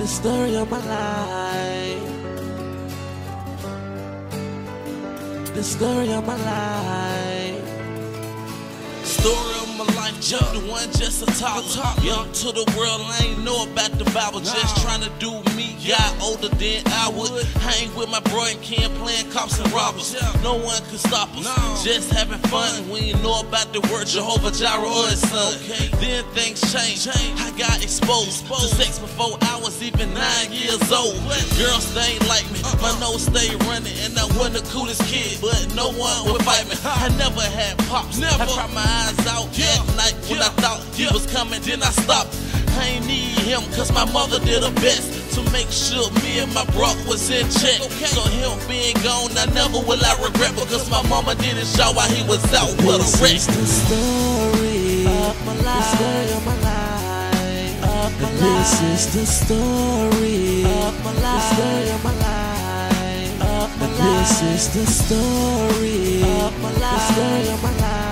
the story of my life. The story of my life. Story of my life, jump the one just a toddler. Young to the world, I ain't know about the Bible. Just trying to do me, got older than I would. Hang with my bro and Ken playing cops and robbers. No one could stop us, just having fun. We ain't know about the word Jehovah Jireh or his son. Then things changed, I got exposed to sex before I was even 9 years old. Girls they ain't like me, my nose stayed running, and I wasn't the coolest kid, but no one would fight me. I never had pops, I cried my eyes out at night when I thought he was coming, then I stopped. I ain't need him cause my mother did her best to make sure me and my bro was in check. So him being gone, I never will I regret, because my mama didn't show while he was out with a wreck. This is the story of my life. The story of my life. This is the story of my life. The story of my life. This is the story of my life. The story of my life.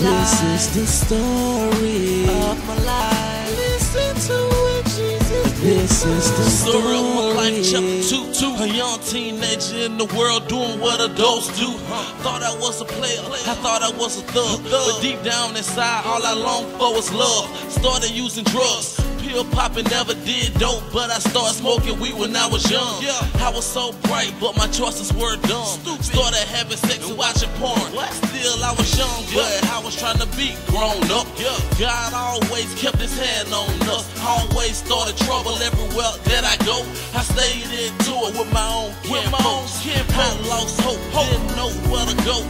This is the story of my life. Listen to it, Jesus. This is the story of my life, chapter 2. A young teenager in the world doing what adults do. Thought I was a player, I thought I was a thug. But deep down inside, all I longed for was love. Started using drugs. Pill popping, never did dope, but I started smoking weed when I was young. I was so bright, but my choices were dumb. Started having sex and watching porn. Still I was young, but I was trying to be grown up. God always kept his hand on us. Always started trouble everywhere that I go. I stayed into it with my own kinfolks. I lost hope, didn't know where to go.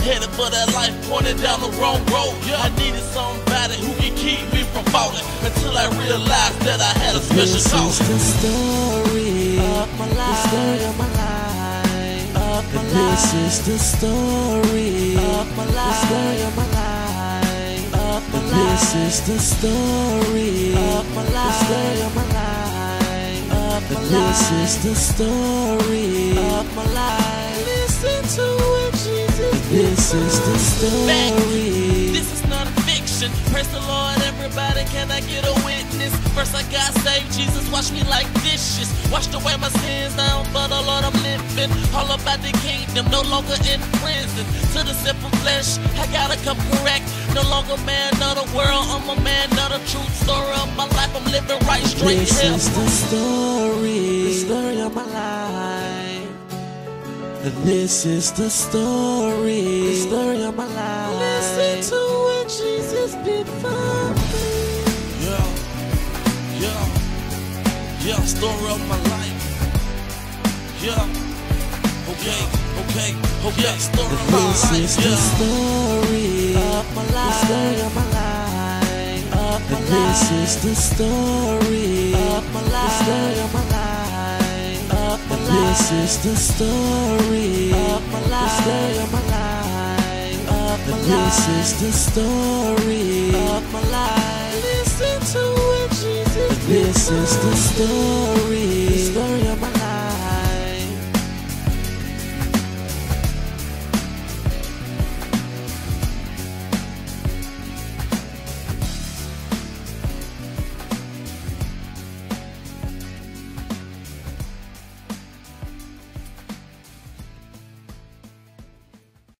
Headed for that life, pointed down the wrong road. I needed somebody who could keep me from falling, until I realized that I had a special call. This is the story of my life. The story of my life. This is the story of my life. The story of my life. This is the story of my life. The story of my life. This is the story of my life. Listen to it, Jesus. This is the story. This is not a fiction. Praise the Lord, everybody. Can I get a witness? First I got saved, Jesus washed me like dishes. Washed away my sins down, for the Lord I'm living. All about the kingdom, no longer in prison. To the simple flesh, I gotta come correct. No longer man of the world, I'm a man of the truth. Story of my life, I'm living right straight here. This is the story of my life. This is the story of my life. Listen to what Jesus did for me. Yeah, story of my life. Okay, story of my life. This is the story of my life. The story of my life. This is the story of my life. The story of my life. This is the story of my life. The story of my life. This is the story of my life. Listen to it, Jesus. This is the story.